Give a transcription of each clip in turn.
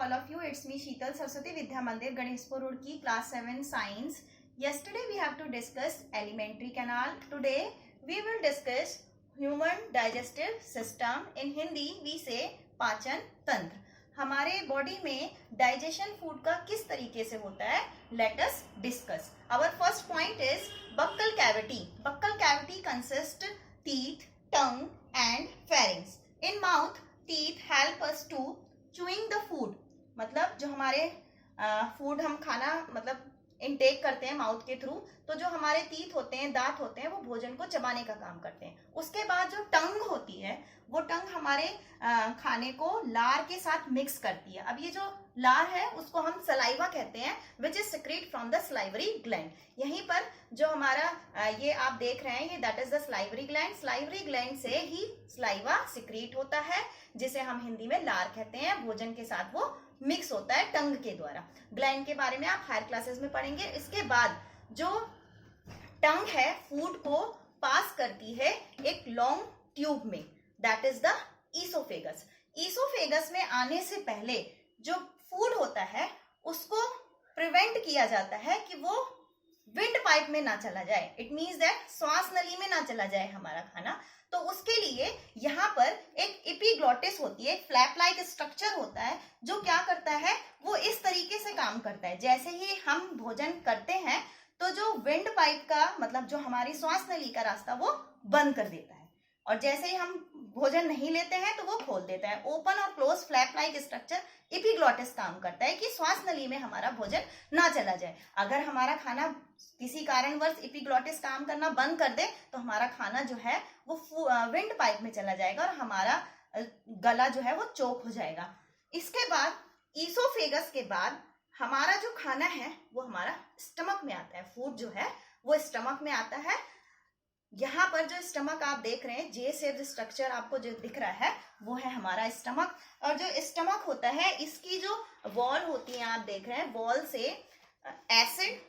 all of you. It's me Sheetal Saraswati Vidya Mandir, Ganeshpur Roorkee, class 7 science. Yesterday we have to discuss alimentary canal. Today we will discuss human digestive system. In Hindi we say पाचन तंत्र. हमारे body में digestion food का किस तरीके से होता है, let us discuss. Our first point is buccal cavity. Buccal cavity consist teeth, tongue and pharynx. In mouth teeth help us to chewing the food. मतलब जो हमारे फूड हम खाना मतलब इनटेक करते हैं माउथ के थ्रू, तो जो हमारे टीथ होते हैं, दांत होते हैं, वो भोजन को चबाने का काम करते हैं. उसके बाद जो टंग होती है, वो टंग हमारे खाने को लार के साथ मिक्स करती है. अब ये जो लार है उसको हम सलाइवा कहते हैं, which is secrete from the salivary gland. यहीं पर जो हमारा ये आप देख रहे हैं, ये that is the salivary gland. Salivary gland से ही स्लाइवा सिक्रीट होता है, जिसे हम हिंदी में लार कहते हैं. भोजन के साथ वो मिक्स होता है टंग के द्वारा. ग्लैंड के बारे में आप हायर क्लासेस में पढ़ेंगे. इसके बाद जो टंग है फूड को पास करती है एक लॉन्ग ट्यूब में, that is the oesophagus. Oesophagus में आने से पहले जो फूड होता है उसको प्रिवेंट किया जाता है कि वो विंड पाइप में ना चला जाए. इट मीन्स दैट श्वास नली में ना चला जाए हमारा खाना. तो उसके लिए यहाँ पर एक एपिग्लॉटिस होती है, एक फ्लैप लाइक स्ट्रक्चर होता है जो क्या करता है, वो इस तरीके से काम करता है. जैसे ही हम भोजन करते हैं तो जो विंड पाइप का मतलब जो हमारी श्वास नली का रास्ता वो बंद कर देता है, और जैसे ही हम भोजन नहीं लेते हैं तो वो खोल देता है. ओपन और close flap like structure epiglottis काम करता है कि श्वास नली में हमारा भोजन ना चला जाए. अगर हमारा खाना किसी कारणवश एपिग्लॉटिस काम करना बंद कर दे तो हमारा खाना जो है वो विंड पाइप में चला जाएगा और हमारा गला जो है वो चोक हो जाएगा. इसके बाद ईसोफेगस के बाद हमारा जो खाना है वो हमारा स्टमक में आता है. फूड जो है वो स्टमक में आता है. यहाँ पर जो स्टमक आप देख रहे हैं, जे शेप्ड स्ट्रक्चर आपको जो दिख रहा है वो है हमारा स्टमक. और जो स्टमक होता है इसकी जो वॉल होती है आप देख रहे हैं, वॉल से एसिड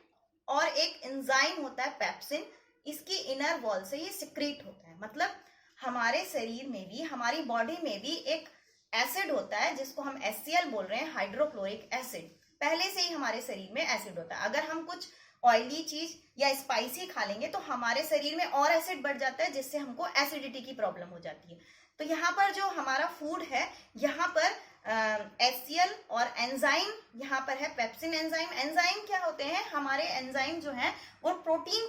और एक एंजाइम होता है पेप्सिन, इसकी इनर वॉल से ये सिक्रीट होता है. मतलब हमारे शरीर में भी, हमारी बॉडी में भी एक एसिड होता है जिसको हम HCl बोल रहे हैं, हाइड्रोक्लोरिक एसिड. पहले से ही हमारे शरीर में एसिड होता है. अगर हम कुछ ऑयली चीज या स्पाइसी खा लेंगे तो हमारे शरीर में और एसिड बढ़ जाता है, जिससे हमको एसिडिटी की प्रॉब्लम हो जाती है. तो यहाँ पर जो हमारा फूड है, यहाँ पर HCl और एंजाइम यहाँ पर है पेप्सिन एंजाइम. एंजाइम क्या होते हैं, हमारे एंजाइम जो है वो प्रोटीन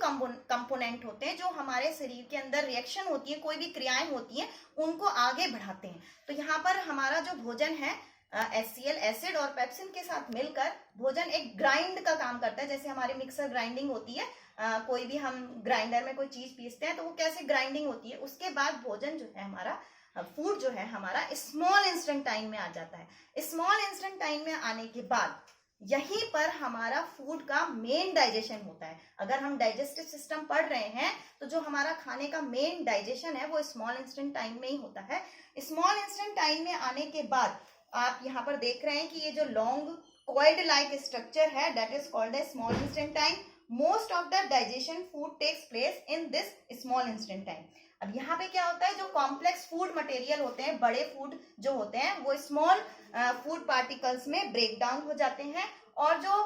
कंपोनेंट होते हैं जो हमारे शरीर के अंदर रिएक्शन होती है, कोई भी क्रियाएं होती हैं उनको आगे बढ़ाते हैं. तो यहाँ पर हमारा जो भोजन है HCl एसिड और पेप्सिन के साथ मिलकर भोजन एक ग्राइंड का काम करता है. जैसे हमारी मिक्सर ग्राइंडिंग होती है, कोई भी हम ग्राइंडर में कोई चीज पीसते हैं तो वो कैसे ग्राइंडिंग होती है. उसके बाद भोजन जो है हमारा फूड जो है हमारा स्मॉल इंस्टेंट टाइम में आ जाता है. स्मॉल इंस्टेंट टाइम में आने के बाद यहीं पर हमारा फूड का मेन डाइजेशन होता है. अगर हम डाइजेस्टिव सिस्टम पढ़ रहे हैं तो जो हमारा खाने का मेन डाइजेशन है वो स्मॉल इंस्टेंट टाइम में ही होता है. स्मॉल इंस्टेंट टाइम में आने के बाद आप यहाँ पर देख रहे हैं कि ये जो लॉन्ग कॉइल्ड लाइक स्ट्रक्चर है, that is called a small intestine time. Most of the digestion food takes place in this small intestine time. अब यहाँ पे क्या होता है, जो कॉम्प्लेक्स फूड मटेरियल होते हैं, बड़े फूड जो होते हैं वो स्मॉल फूड पार्टिकल्स में ब्रेक डाउन हो जाते हैं, और जो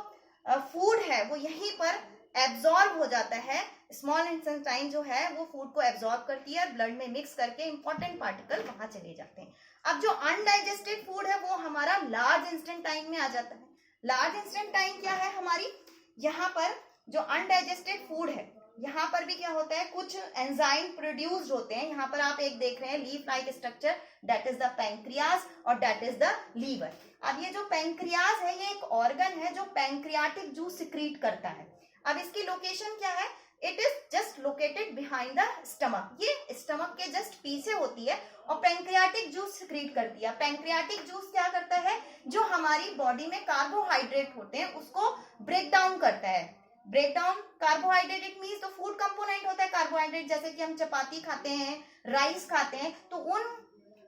फूड है वो यहीं पर एब्जॉर्ब हो जाता है. स्मॉल इंस्टेंट टाइम जो है वो फूड को एब्जॉर्ब करती है, ब्लड में मिक्स करके इंपॉर्टेंट पार्टिकल वहां चले जाते हैं. अब जो अनडाइजेस्टेड फूड है वो हमारा लार्ज इंस्टेंट टाइम में आ जाता है. लार्ज इंस्टेंट टाइम क्या है हमारी, यहाँ पर जो अनडाइजेस्टेड फूड है यहाँ पर भी क्या होता है, कुछ एंजाइम प्रोड्यूस्ड होते हैं. यहाँ पर आप एक देख रहे हैं leaf like structure, that is the pancreas और दैट इज द लीवर. अब ये जो पैंक्रियाज है ये एक ऑर्गन है जो पैंक्रियाटिक जूस सिक्रीट करता है. अब इसकी लोकेशन क्या है, it is just located behind the stomach. ये स्टमक के जस्ट पीछे होती है और पैंक्रियाटिक जूस सिक्रीट करती है. पैंक्रियाटिक जूस क्या करता है, जो हमारी बॉडी में कार्बोहाइड्रेट होते हैं उसको ब्रेक डाउन करता है. Break down carbohydrate, it means तो फूड कंपोनेंट होता है कार्बोहाइड्रेट. जैसे कि हम चपाती खाते हैं, राइस खाते हैं, तो उन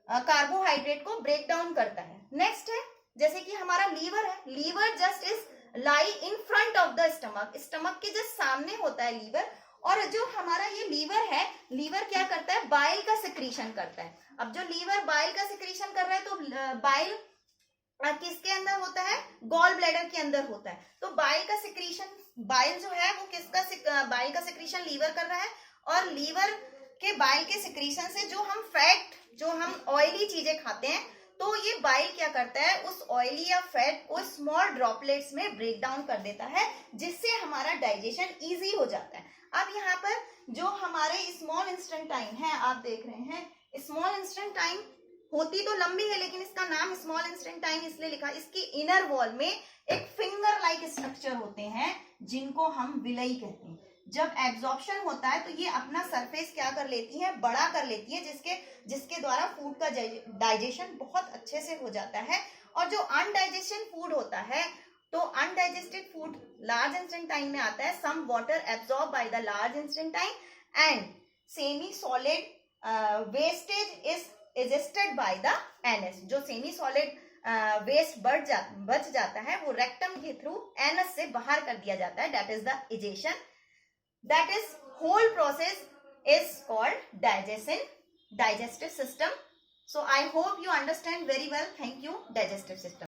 कार्बोहाइड्रेट को ब्रेक डाउन करता है. नेक्स्ट है जैसे कि हमारा लीवर है. Liver just is lie in front of the stomach. Stomach के जस्ट सामने होता है लीवर. और जो हमारा ये लीवर है, लीवर क्या करता है, बाइल का सिक्रीशन करता है. अब जो लीवर बाइल का सिक्रीशन कर रहा है तो बाइल किसके अंदर होता है? गॉल ब्लैडर के अंदर होता है। तो बाइल का सिक्रीशन, बाइल जो है वो किसका बाइल का सिक्रीशन लीवर कर रहा है, और लीवर के बाइल के सिक्रीशन से जो हम फैट, जो हम ऑयली चीजें खाते हैं, तो ये बाइल क्या करता है, उस ऑयली या फैट को स्मॉल ड्रॉपलेट्स में ब्रेक डाउन कर देता है, जिससे हमारा डाइजेशन इजी हो जाता है। अब यहाँ पर जो हमारे स्मॉल इंस्टेंटाइन है, आप देख रहे हैं स्मॉल इंस्टेंटाइन होती तो लंबी है, लेकिन इसका नाम स्मॉल इंस्टेंटाइन इसलिए लिखा, इसकी इनर वॉल में एक फिंगर लाइक स्ट्रक्चर होते हैं जिनको हम विलई कहते हैं। जब एब्जॉर्प्शन होता है तो ये अपना सरफेस क्या कर लेती है, बड़ा कर लेती है, जिसके द्वारा फूड का डाइजेशन बहुत अच्छे से हो जाता है। और जो अनडाइजेशन फूड होता है, तो अनडाइजेस्टेड फूड लार्ज इंस्टेंटाइन में आता है। Some water absorb by the large intestine and semi solid wastage is egested by the anus. जो सेमी सॉलिड वेस्ट बच जाता है वो रेक्टम के थ्रू एनएस से बाहर कर दिया जाता है, that is the egestion. That is whole process is called digestive system. So I hope you understand very well. Thank you. Digestive system.